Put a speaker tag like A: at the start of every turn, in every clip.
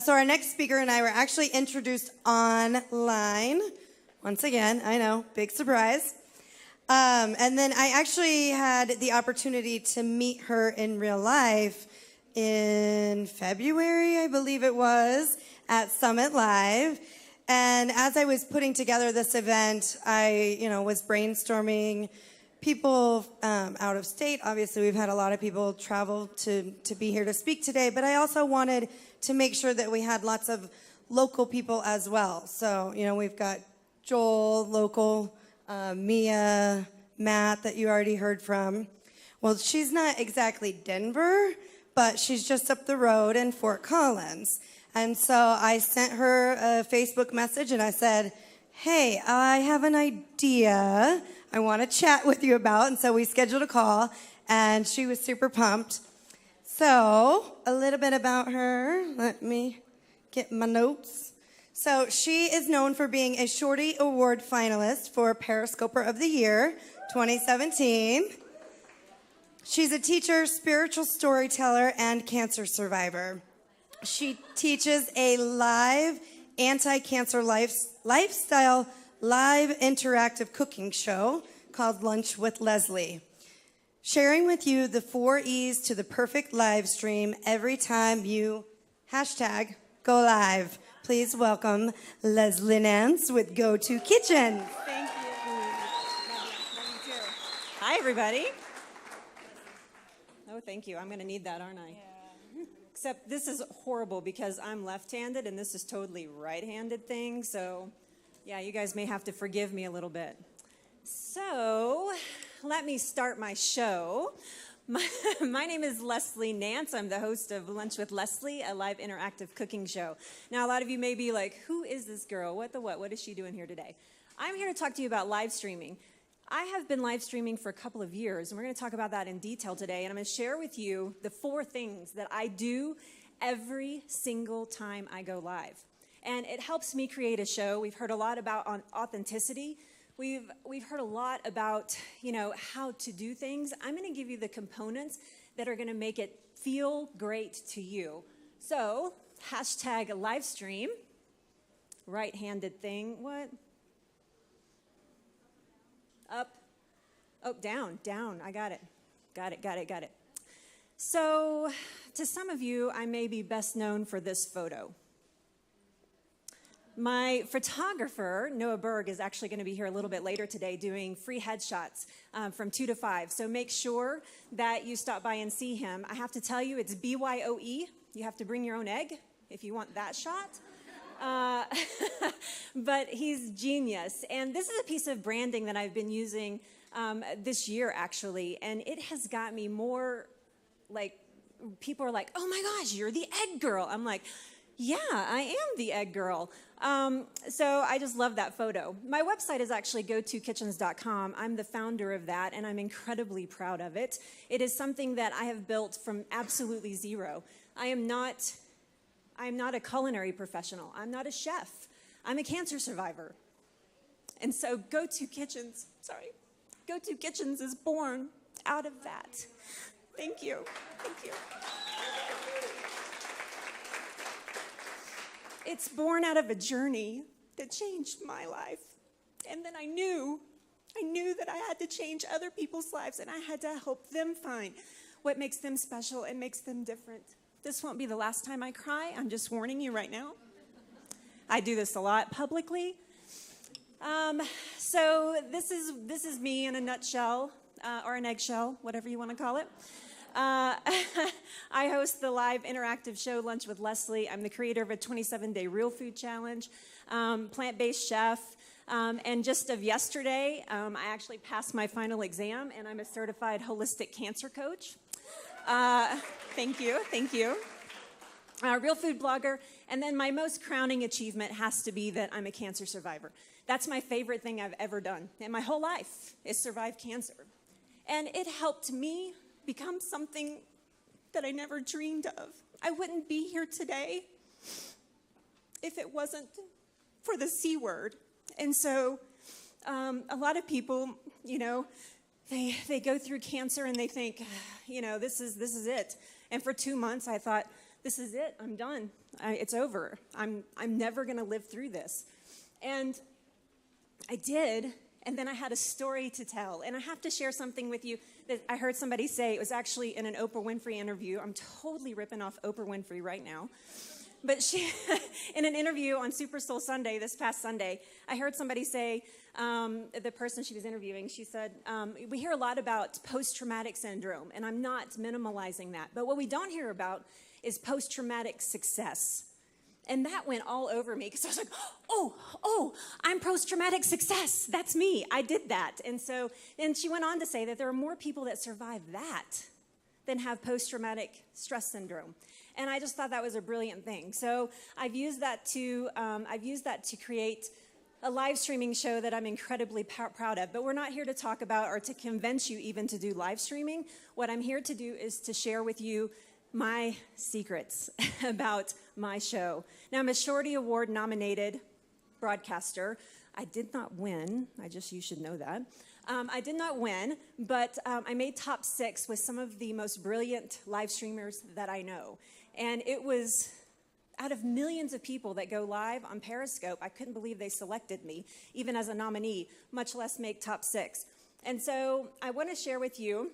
A: So our next speaker and I were actually introduced online. Once again, I know, big surprise. And then I actually had the opportunity to meet her in real life in February, I believe it was, at Summit Live. And as I was putting together this event, I, was brainstorming people out of state. Obviously, we've had a lot of people travel to be here to speak today, but I also wanted to make sure that we had lots of local people as well. So, we've got Joel, local, Mia, Matt, that you already heard from. Well, she's not exactly Denver, but she's just up the road in Fort Collins. And so I sent her a Facebook message and I said, hey, I have an idea I want to chat with you about. And so we scheduled a call, and she was super pumped. So a little bit about her. Let me get my notes. So she is known for being a Shorty Award finalist for Periscoper of the Year 2017. She's a teacher, spiritual storyteller, and cancer survivor. She teaches a live anti-cancer lifestyle live interactive cooking show called Lunch with Leslie, sharing with you the 4 E's to the perfect live stream every time you #go live. Please welcome Leslie Nance with Go To Kitchen.
B: Thank you. Love you too. Hi, everybody. Oh, thank you. I'm going to need that, aren't I? Yeah. Except this is horrible because I'm left-handed and this is totally right-handed thing. So, yeah, you guys may have to forgive me a little bit. So, let me start my show. My name is Leslie Nance. I'm the host of Lunch with Leslie, a live interactive cooking show. Now, a lot of you may be like, who is this girl? What the what? What is she doing here today? I'm here to talk to you about live streaming. I have been live streaming for a couple of years, and we're going to talk about that in detail today. And I'm going to share with you the 4 things that I do every single time I go live. And it helps me create a show. We've heard a lot about authenticity. We've heard a lot about, how to do things. I'm going to give you the components that are going to make it feel great to you. So, #livestream, right-handed thing. What? Up. Oh, down. I got it. Got it. So, to some of you, I may be best known for this photo. My photographer, Noah Berg, is actually going to be here a little bit later today doing free headshots from 2 to 5. So make sure that you stop by and see him. I have to tell you, it's BYOE. You have to bring your own egg if you want that shot. But he's genius. And this is a piece of branding that I've been using this year, actually. And it has got me more, people are like, oh my gosh, you're the egg girl. I'm like, yeah, I am the egg girl. So I just love that photo. My website is actually gotokitchens.com. I'm the founder of that, and I'm incredibly proud of it. It is something that I have built from absolutely zero. I am not a culinary professional. I'm not a chef. I'm a cancer survivor. And so Go To Kitchens is born out of that. Thank you. It's born out of a journey that changed my life. And then I knew that I had to change other people's lives, and I had to help them find what makes them special and makes them different. This won't be the last time I cry. I'm just warning you right now. I do this a lot publicly. So this is me in a nutshell, or an eggshell, whatever you want to call it. I host the live interactive show Lunch with Leslie. I'm the creator of a 27-day real food challenge, plant-based chef, and just of yesterday, I actually passed my final exam, and I'm a certified holistic cancer coach. Thank you. Real food blogger, and then my most crowning achievement has to be that I'm a cancer survivor. That's my favorite thing I've ever done in my whole life, is survive cancer. And it helped me become something that I never dreamed of. I wouldn't be here today if it wasn't for the C word. And so a lot of people, they go through cancer and they think, this is it. And for 2 months I thought, this is it. I'm done. It's over. I'm never going to live through this. And I did, and then I had a story to tell. And I have to share something with you that I heard somebody say. It was actually in an Oprah Winfrey interview. I'm totally ripping off Oprah Winfrey right now. But she, in an interview on Super Soul Sunday, this past Sunday, I heard somebody say, the person she was interviewing, she said, we hear a lot about post-traumatic syndrome, and I'm not minimalizing that. But what we don't hear about is post-traumatic success. And that went all over me because I was like, oh, I'm post-traumatic success. That's me. I did that. And so then she went on to say that there are more people that survive that than have post-traumatic stress syndrome. And I just thought that was a brilliant thing. So I've used that to create a live streaming show that I'm incredibly proud of. But we're not here to talk about or to convince you even to do live streaming. What I'm here to do is to share with you my secrets about my show. Now, I'm a Shorty Award nominated broadcaster. I did not win. You should know that. I did not win, but I made top 6 with some of the most brilliant live streamers that I know. And it was out of millions of people that go live on Periscope. I couldn't believe they selected me, even as a nominee, much less make top 6. And so I want to share with you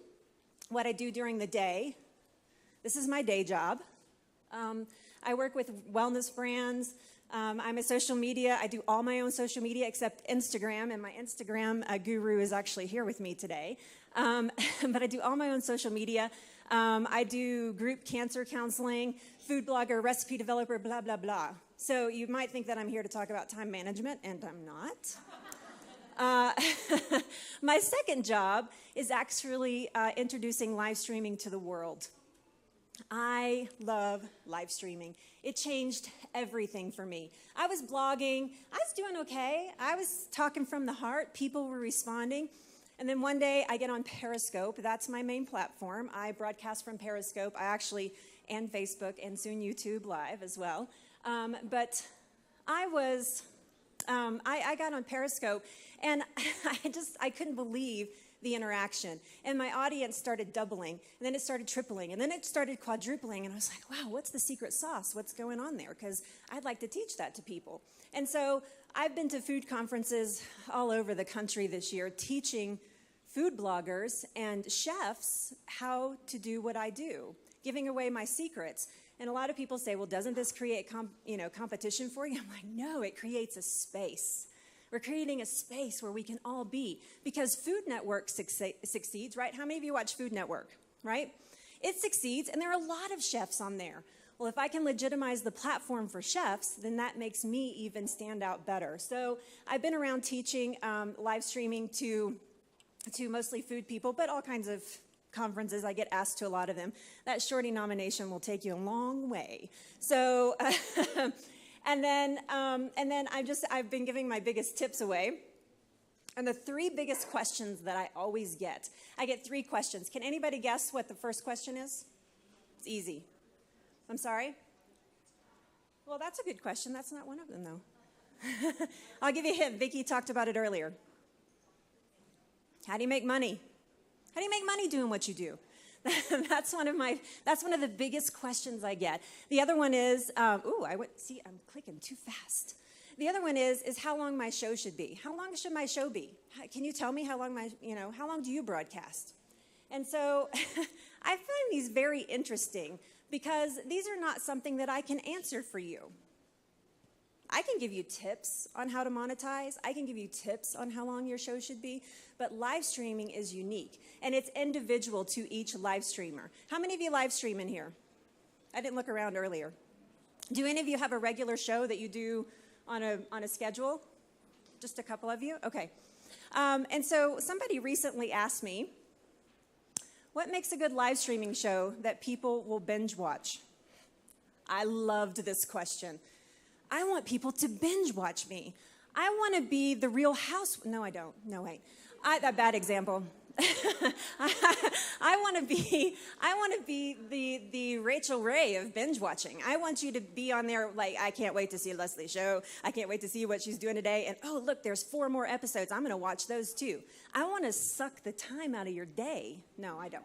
B: what I do during the day. This is my day job. I work with wellness brands. I'm a social media. I do all my own social media except Instagram, and my Instagram guru is actually here with me today. But I do all my own social media. I do group cancer counseling, food blogger, recipe developer, blah, blah, blah. So you might think that I'm here to talk about time management, and I'm not. My second job is actually introducing live streaming to the world. I love live streaming. It changed everything for me. I was blogging. I was doing okay. I was talking from the heart. People were responding. And then one day I get on Periscope. That's my main platform. I broadcast from Periscope. And Facebook, and soon YouTube Live as well. But I got on Periscope, and I couldn't believe the interaction. And my audience started doubling, and then it started tripling, and then it started quadrupling, and I was like, wow, what's the secret sauce? What's going on there? Because I'd like to teach that to people. And so I've been to food conferences all over the country this year, teaching food bloggers and chefs how to do what I do, giving away my secrets. And a lot of people say, well, doesn't this create competition for you? I'm like, no, it creates a space. We're creating a space where we can all be, because Food Network succeeds, right? How many of you watch Food Network, right? It succeeds, and there are a lot of chefs on there. Well, if I can legitimize the platform for chefs, then that makes me even stand out better. So I've been around teaching live streaming to mostly food people, but all kinds of conferences. I get asked to a lot of them. That Shorty nomination will take you a long way. So... And then I've been giving my biggest tips away. And the 3 biggest questions that I always get, I get 3 questions. Can anybody guess what the first question is? It's easy. I'm sorry? Well, that's a good question. That's not one of them, though. I'll give you a hint. Vicki talked about it earlier. How do you make money? How do you make money doing what you do? That's one of the biggest questions I get. The other one is, I'm clicking too fast. The other one is how long my show should be. How long should my show be? Can you tell me how long how long do you broadcast? And so I find these very interesting, because these are not something that I can answer for you. I can give you tips on how to monetize. I can give you tips on how long your show should be. But live streaming is unique, and it's individual to each live streamer. How many of you live stream in here? I didn't look around earlier. Do any of you have a regular show that you do on a schedule? Just a couple of you? Okay. And so somebody recently asked me, what makes a good live streaming show that people will binge watch? I loved this question. I want people to binge watch me. I want to be the Real House. No, I don't. No, wait. A bad example. I want to be the Rachel Ray of binge watching. I want you to be on there like, I can't wait to see Leslie's show. I can't wait to see what she's doing today. And oh, look, there's 4 more episodes. I'm going to watch those too. I want to suck the time out of your day. No, I don't.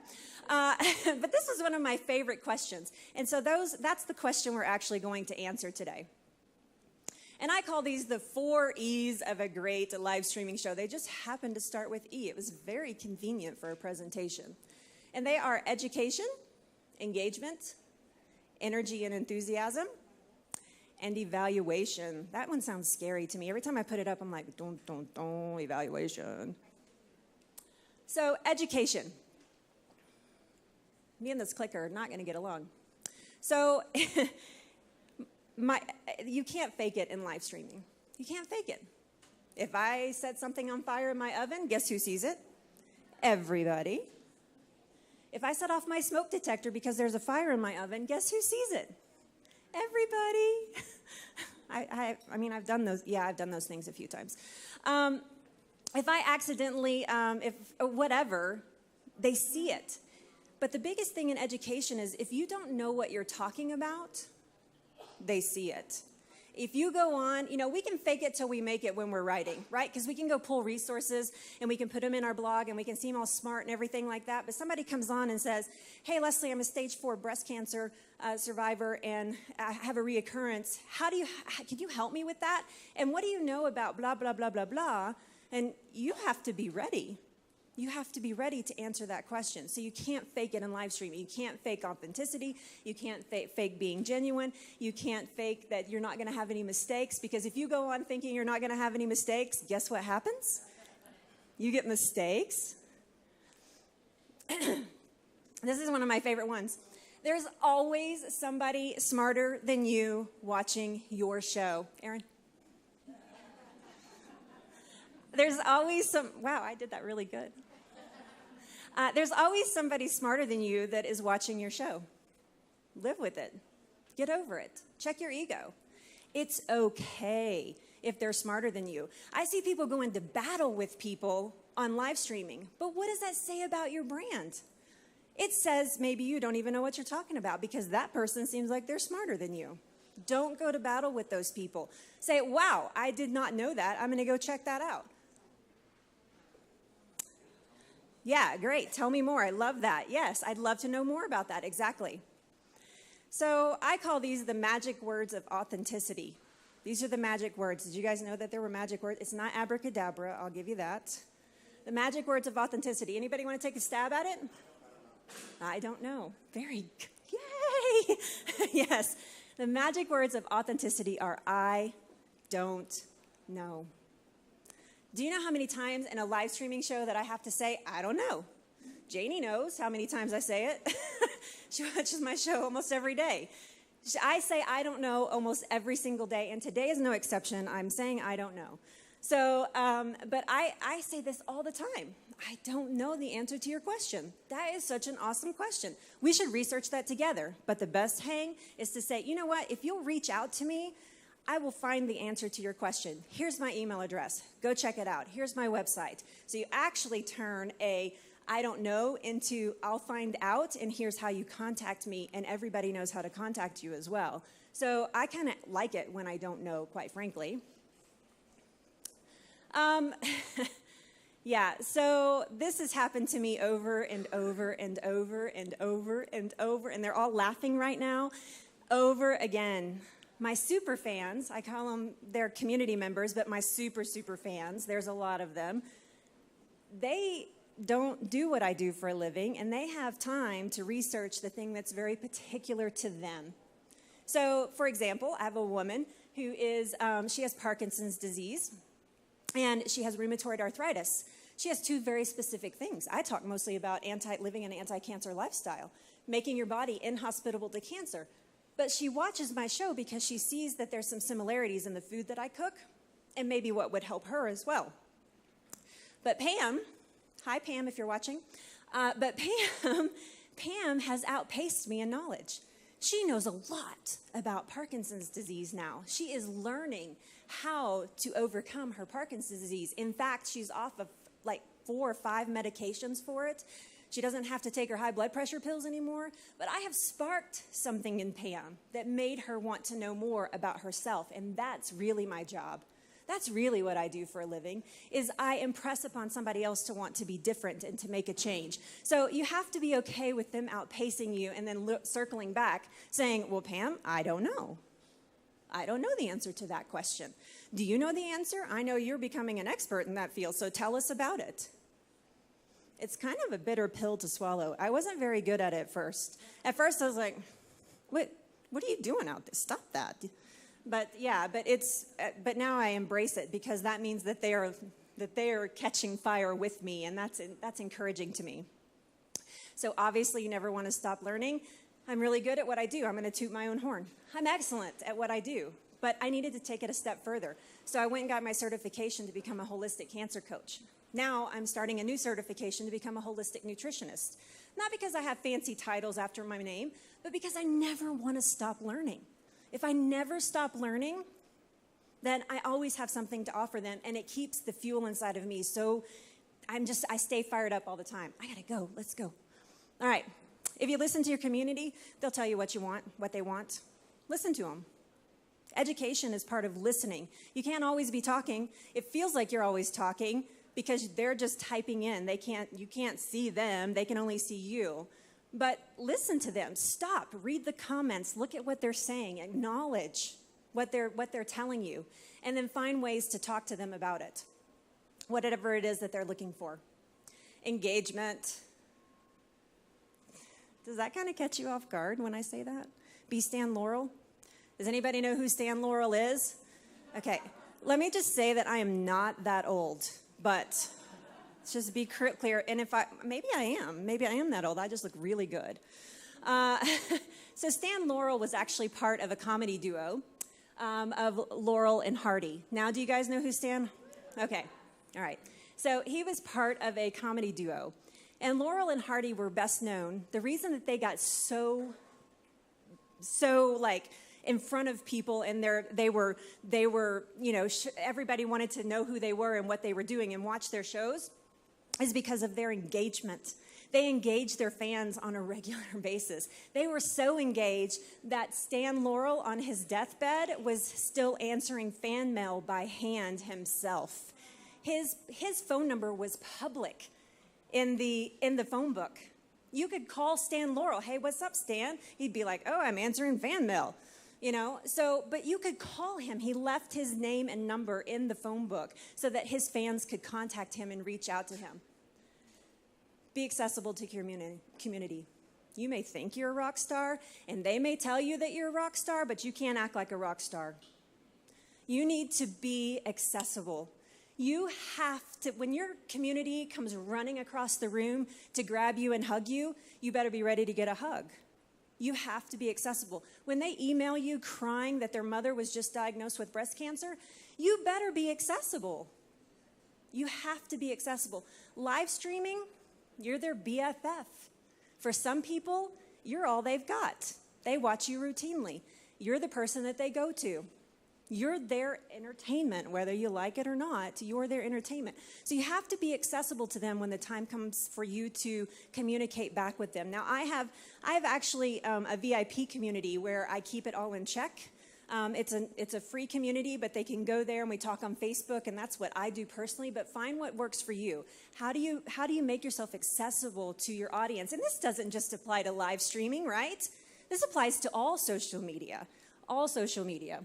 B: But this is one of my favorite questions. And so that's the question we're actually going to answer today. And I call these the 4 E's of a great live streaming show. They just happen to start with E. It was very convenient for a presentation. And they are education, engagement, energy and enthusiasm, and evaluation. That one sounds scary to me. Every time I put it up, I'm like, don't, evaluation. So education. Me and this clicker are not going to get along. So you can't fake it in live streaming. You can't fake it. If I set something on fire in my oven, guess who sees it? Everybody. If I set off my smoke detector because there's a fire in my oven, guess who sees it? Everybody. I mean, I've done those. Yeah, I've done those things a few times. If I accidentally, whatever, they see it. But the biggest thing in education is if you don't know what you're talking about, they see it. If you go on, we can fake it till we make it when we're writing, right? Because we can go pull resources and we can put them in our blog and we can seem all smart and everything like that. But somebody comes on and says, hey, Leslie, I'm a stage 4 breast cancer survivor and I have a reoccurrence. Can you help me with that? And what do you know about blah, blah, blah, blah, blah? And you have to be ready. You have to be ready to answer that question. So you can't fake it in live streaming. You can't fake authenticity. You can't fake being genuine. You can't fake that you're not going to have any mistakes, because if you go on thinking you're not going to have any mistakes, guess what happens? You get mistakes. This is one of my favorite ones. There's always somebody smarter than you watching your show. Aaron? There's always wow, I did that really good. There's always somebody smarter than you that is watching your show. Live with it. Get over it. Check your ego. It's okay if they're smarter than you. I see people go into battle with people on live streaming, but what does that say about your brand? It says maybe you don't even know what you're talking about because that person seems like they're smarter than you. Don't go to battle with those people. Say, wow, I did not know that. I'm going to go check that out. Yeah, great. Tell me more. I love that. Yes, I'd love to know more about that. Exactly. So I call these the magic words of authenticity. These are the magic words. Did you guys know that there were magic words? It's not abracadabra. I'll give you that. The magic words of authenticity. Anybody want to take a stab at it? I don't know. Very good. Yay! Yes. The magic words of authenticity are I don't know. Do you know how many times in a live streaming show that I have to say, I don't know? Janie knows how many times I say it. She watches my show almost every day. I say I don't know almost every single day, and today is no exception. I'm saying I don't know. So, but I say this all the time. I don't know the answer to your question. That is such an awesome question. We should research that together. But the best hang is to say, you know what? If you'll reach out to me, I will find the answer to your question. Here's my email address. Go check it out. Here's my website. So you actually turn a I don't know into I'll find out, and here's how you contact me, and everybody knows how to contact you as well. So I kind of like it when I don't know, quite frankly. Yeah, so this has happened to me over and over and over and over and over, and they're all laughing right now, over again. My super fans, I call them, they're community members, but my super fans, there's a lot of them, they don't do what I do for a living, and they have time to research the thing that's very particular to them. So, for example, I have a woman who is, she has Parkinson's disease, and she has rheumatoid arthritis. She has two very specific things. I talk mostly about living an anti-cancer lifestyle, making your body inhospitable to cancer. But she watches my show because she sees that there's some similarities in the food that I cook and maybe what would help her as well. But Pam, hi Pam if you're watching, but Pam has outpaced me in knowledge. She knows a lot about Parkinson's disease now. She is learning how to overcome her Parkinson's disease. In fact, she's off of like 4 or 5 medications for it. She doesn't have to take her high blood pressure pills anymore. But I have sparked something in Pam that made her want to know more about herself. And that's really my job. That's really what I do for a living, is I impress upon somebody else to want to be different and to make a change. So you have to be okay with them outpacing you and then circling back saying, well, Pam, I don't know. I don't know the answer to that question. Do you know the answer? I know you're becoming an expert in that field, so tell us about it. It's kind of a bitter pill to swallow. I wasn't very good at it at first. At first I was like, what are you doing out there? Stop that. But yeah, but now I embrace it because that means that they are catching fire with me, and that's encouraging to me. So obviously you never want to stop learning. I'm really good at what I do. I'm going to toot my own horn. I'm excellent at what I do, but I needed to take it a step further. So I went and got my certification to become a holistic cancer coach. Now I'm starting a new certification to become a holistic nutritionist. Not because I have fancy titles after my name, but because I never want to stop learning. If I never stop learning, then I always have something to offer them, and it keeps the fuel inside of me. So I stay fired up all the time. I gotta go, let's go. All right, if you listen to your community, they'll tell you what you want, what they want. Listen to them. Education is part of listening. You can't always be talking. It feels like you're always talking because they're just typing in. You can't see them, they can only see you. But listen to them, stop, read the comments, look at what they're saying, acknowledge what they're telling you, and then find ways to talk to them about it, whatever it is that they're looking for. Engagement. Does that kind of catch you off guard when I say that? Be Stan Laurel? Does anybody know who Stan Laurel is? Okay, let me just say that I am not that old, but let's just be clear, and maybe I am that old, I just look really good. So Stan Laurel was actually part of a comedy duo of Laurel and Hardy. Now, do you guys know who Stan? Okay, all right. So he was part of a comedy duo, and Laurel and Hardy were best known. The reason that they got so like in front of people, and they were, everybody wanted to know who they were and what they were doing and watch their shows, is because of their engagement. They engaged their fans on a regular basis. They were so engaged that Stan Laurel on his deathbed was still answering fan mail by hand himself. His phone number was public in the phone book. You could call Stan Laurel, hey, what's up, Stan? He'd be like, oh, I'm answering fan mail. But you could call him. He left his name and number in the phone book so that his fans could contact him and reach out to him. Be accessible to community. You may think you're a rock star, and they may tell you that you're a rock star, but you can't act like a rock star. You need to be accessible. You have to, when your community comes running across the room to grab you and hug you, you better be ready to get a hug. You have to be accessible. When they email you crying that their mother was just diagnosed with breast cancer, you better be accessible. You have to be accessible. Live streaming, you're their BFF. For some people, you're all they've got. They watch you routinely. You're the person that they go to. You're their entertainment, whether you like it or not. You're their entertainment. So you have to be accessible to them when the time comes for you to communicate back with them. Now, I have actually a VIP community where I keep it all in check. It's a free community, but they can go there and we talk on Facebook, and that's what I do personally. But find what works for you. How do you make yourself accessible to your audience? And this doesn't just apply to live streaming, right? This applies to all social media. All social media.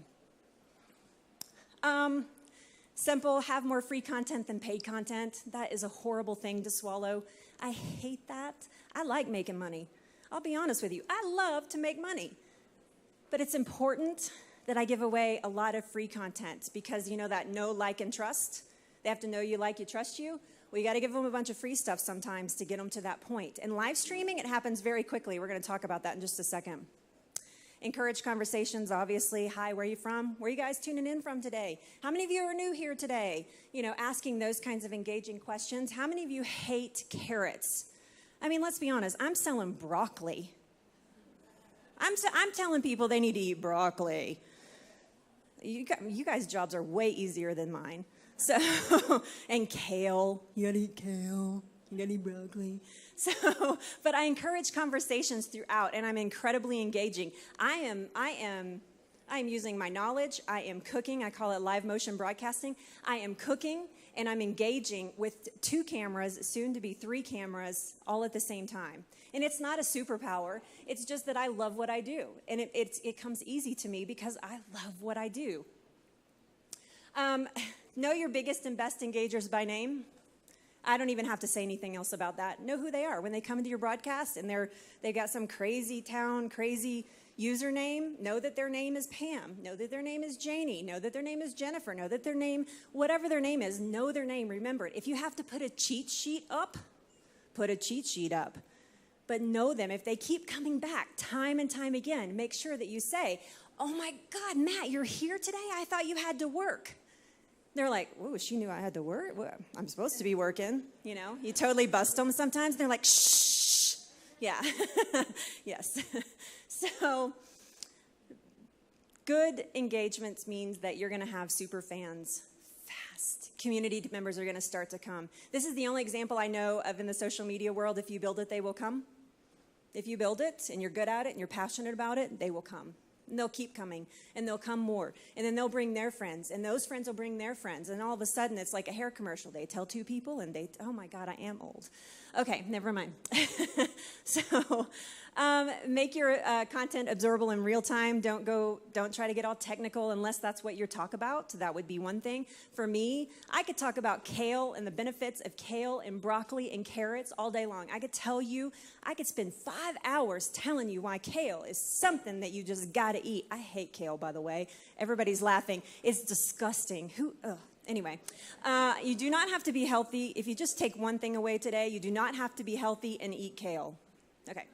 B: Simple, have more free content than paid content. That is a horrible thing to swallow. I hate that. I like making money. I'll be honest with you. I love to make money. But it's important that I give away a lot of free content because you know that know, like, and trust? They have to know you, like, you, trust you. Well, you got to give them a bunch of free stuff sometimes to get them to that point. And live streaming, it happens very quickly. We're going to talk about that in just a second. Encourage conversations, obviously. Hi, where are you from? Where are you guys tuning in from today? How many of you are new here today? You know, asking those kinds of engaging questions. How many of you hate carrots? I mean, let's be honest. I'm selling broccoli. I'm telling people they need to eat broccoli. You guys' jobs are way easier than mine. So, and kale. You gotta eat kale. You gotta eat broccoli. So, but I encourage conversations throughout, and I'm incredibly engaging. I am using my knowledge. I am cooking. I call it live motion broadcasting. I am cooking, and I'm engaging with 2 cameras, soon to be 3 cameras, all at the same time. And it's not a superpower. It's just that I love what I do, and it comes easy to me because I love what I do. Know your biggest and best engagers by name. I don't even have to say anything else about that. Know who they are. When they come into your broadcast and they've got some crazy town, crazy username, know that their name is Pam. Know that their name is Janie. Know that their name is Jennifer. Know that their name, whatever their name is, know their name. Remember it. If you have to put a cheat sheet up, put a cheat sheet up. But know them. If they keep coming back time and time again, make sure that you say, oh my God, Matt, you're here today? I thought you had to work. They're like, oh, she knew I had to work? Well, I'm supposed to be working, you know? You totally bust them sometimes. They're like, shh. Yeah. Yes. So good engagements means that you're going to have super fans fast. Community members are going to start to come. This is the only example I know of in the social media world. If you build it, they will come. If you build it and you're good at it and you're passionate about it, they will come. And they'll keep coming, and they'll come more. And then they'll bring their friends, and those friends will bring their friends. And all of a sudden, it's like a hair commercial. They tell 2 people, and oh my God, I am old. Okay, never mind. So make your content absorbable in real time. Don't try to get all technical unless that's what you talk about. That would be one thing. For me, I could talk about kale and the benefits of kale and broccoli and carrots all day long. I could spend 5 hours telling you why kale is something that you just got to eat. I hate kale, by the way. Everybody's laughing. It's disgusting. Anyway, you do not have to be healthy. If you just take one thing away today, you do not have to be healthy and eat kale. Okay.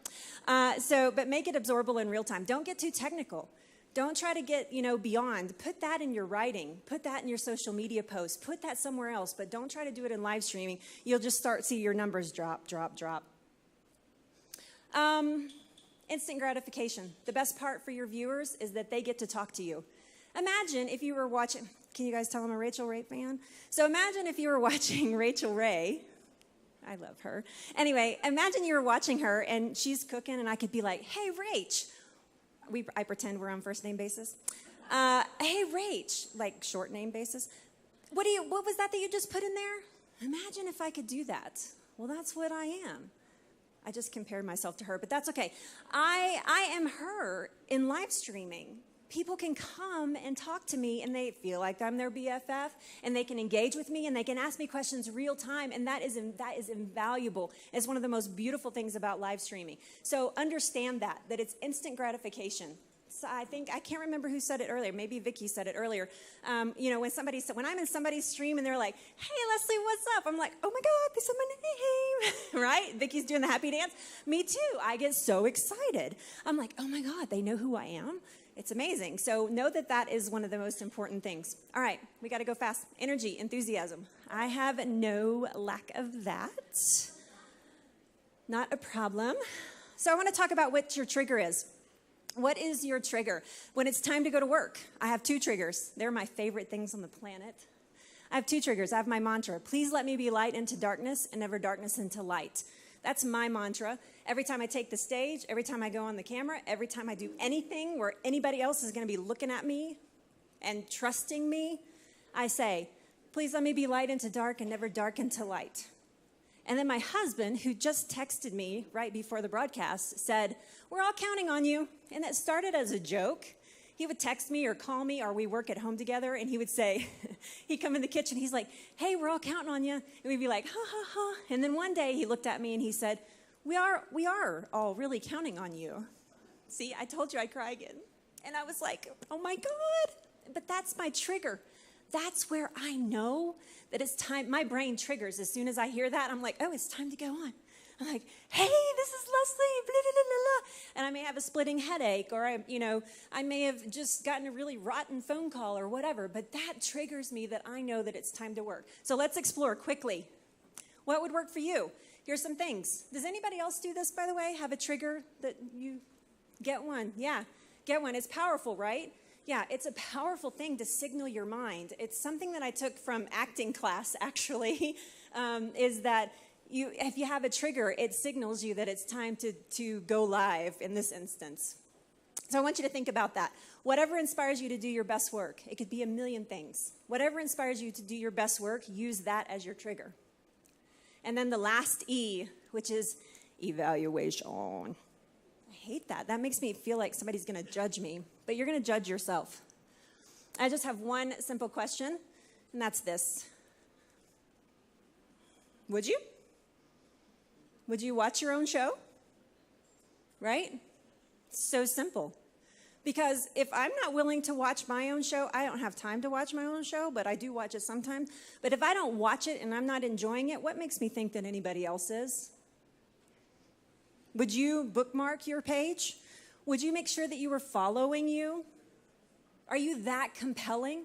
B: But make it absorbable in real time. Don't get too technical. Don't try to get, beyond. Put that in your writing. Put that in your social media posts. Put that somewhere else. But don't try to do it in live streaming. You'll just see your numbers drop. Instant gratification. The best part for your viewers is that they get to talk to you. Imagine if you were watching... Can you guys tell I'm a Rachel Ray fan? So imagine if you were watching Rachel Ray. I love her. Anyway, imagine you were watching her and she's cooking and I could be like, hey, Rach. I pretend we're on first name basis. Hey, Rach, like short name basis. What was that you just put in there? Imagine if I could do that. Well, that's what I am. I just compared myself to her, but that's okay. I am her in live streaming. People can come and talk to me and they feel like I'm their BFF and they can engage with me and they can ask me questions real time, and that is invaluable. It's one of the most beautiful things about live streaming. So understand that it's instant gratification. So I can't remember who said it earlier. Maybe Vicky said it earlier. When I'm in somebody's stream and they're like, hey, Leslie, what's up? I'm like, oh my God, they said my name, right? Vicky's doing the happy dance. Me too. I get so excited. I'm like, oh my God, they know who I am. It's amazing. So know that is one of the most important things. All right, we got to go fast. Energy, enthusiasm. I have no lack of that. Not a problem. So I want to talk about what your trigger is. What is your trigger? When it's time to go to work, I have 2 triggers. They're my favorite things on the planet. I have 2 triggers. I have my mantra. Please let me be light into darkness and never darkness into light. That's my mantra. Every time I take the stage, every time I go on the camera, every time I do anything where anybody else is going to be looking at me and trusting me, I say, please let me be light into dark and never dark into light. And then my husband, who just texted me right before the broadcast, said, we're all counting on you. And it started as a joke. He would text me or call me, or we work at home together, and he would say, he'd come in the kitchen, he's like, hey, we're all counting on you. And we'd be like, ha, ha, ha. And then one day he looked at me and he said, we are all really counting on you. See, I told you I'd cry again. And I was like, oh my God. But that's my trigger. That's where I know that it's time. My brain triggers as soon as I hear that. I'm like, oh, it's time to go on. I'm like, hey, this is Leslie, blah, blah, blah, blah. And I may have a splitting headache, or I may have just gotten a really rotten phone call or whatever, but that triggers me that I know that it's time to work. So let's explore quickly. What would work for you? Here's some things. Does anybody else do this, by the way? Have a trigger that you get one? Yeah, get one. It's powerful, right? Yeah, it's a powerful thing to signal your mind. It's something that I took from acting class, actually, is that if you have a trigger, it signals you that it's time to go live in this instance. So I want you to think about that. Whatever inspires you to do your best work, it could be a million things. Whatever inspires you to do your best work, use that as your trigger. And then the last E, which is evaluation. I hate that. That makes me feel like somebody's going to judge me, but you're going to judge yourself. I just have one simple question, and that's this. Would you? Would you watch your own show? Right? So simple. Because if I'm not willing to watch my own show, I don't have time to watch my own show, but I do watch it sometimes. But if I don't watch it and I'm not enjoying it, what makes me think that anybody else is? Would you bookmark your page? Would you make sure that you were following you? Are you that compelling?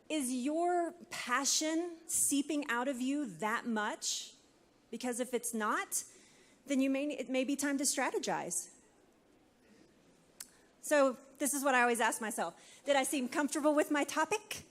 B: Is your passion seeping out of you that much? Because if it's not, then it may be time to strategize. So this is what I always ask myself. Did I seem comfortable with my topic?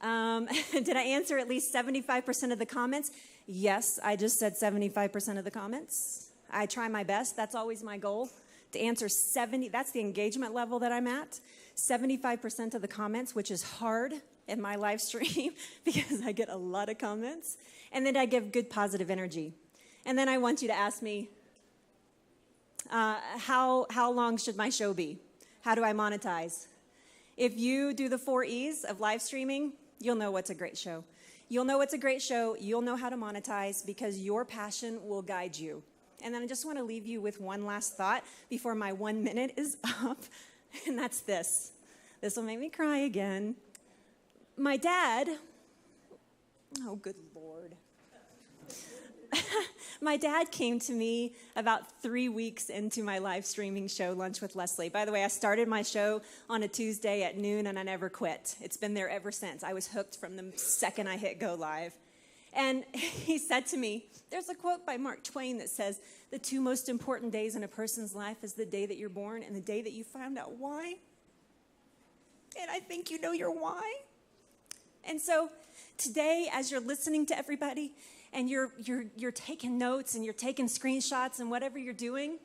B: Did I answer at least 75% of the comments? Yes, I just said 75% of the comments. I try my best. That's always my goal, to answer 70. That's the engagement level that I'm at. 75% of the comments, which is hard in my live stream because I get a lot of comments. And then I give good positive energy. And then I want you to ask me, how long should my show be? How do I monetize? If you do the 4 E's of live streaming, you'll know what's a great show. You'll know what's a great show. You'll know how to monetize because your passion will guide you. And then I just want to leave you with one last thought before my 1 minute is up, and that's this. This will make me cry again. My dad, oh, good Lord. My dad came to me about 3 weeks into my live streaming show, Lunch with Leslie. By the way, I started my show on a Tuesday at noon, and I never quit. It's been there ever since. I was hooked from the second I hit go live. And he said to me, there's a quote by Mark Twain that says, the 2 most important days in a person's life is the day that you're born and the day that you find out why. And I think you know your why. And so today, as you're listening to everybody, and you're taking notes and you're taking screenshots and whatever you're doing,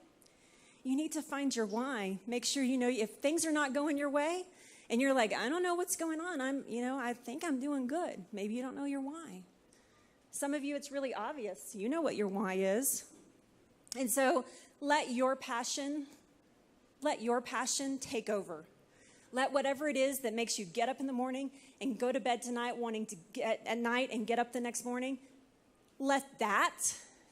B: you need to find your why. Make sure you know if things are not going your way and you're like, I don't know what's going on. I think I'm doing good. Maybe you don't know your why. Some of you, it's really obvious. You know what your why is. And so let your passion take over. Let whatever it is that makes you get up in the morning and go to bed tonight wanting to get at night and get up the next morning, let that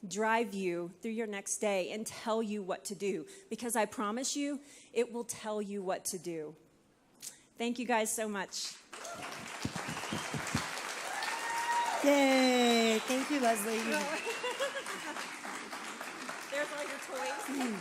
B: drive you through your next day and tell you what to do. Because I promise you, it will tell you what to do. Thank you guys so much.
A: Yay. Thank you, Leslie.
B: There's all your toys.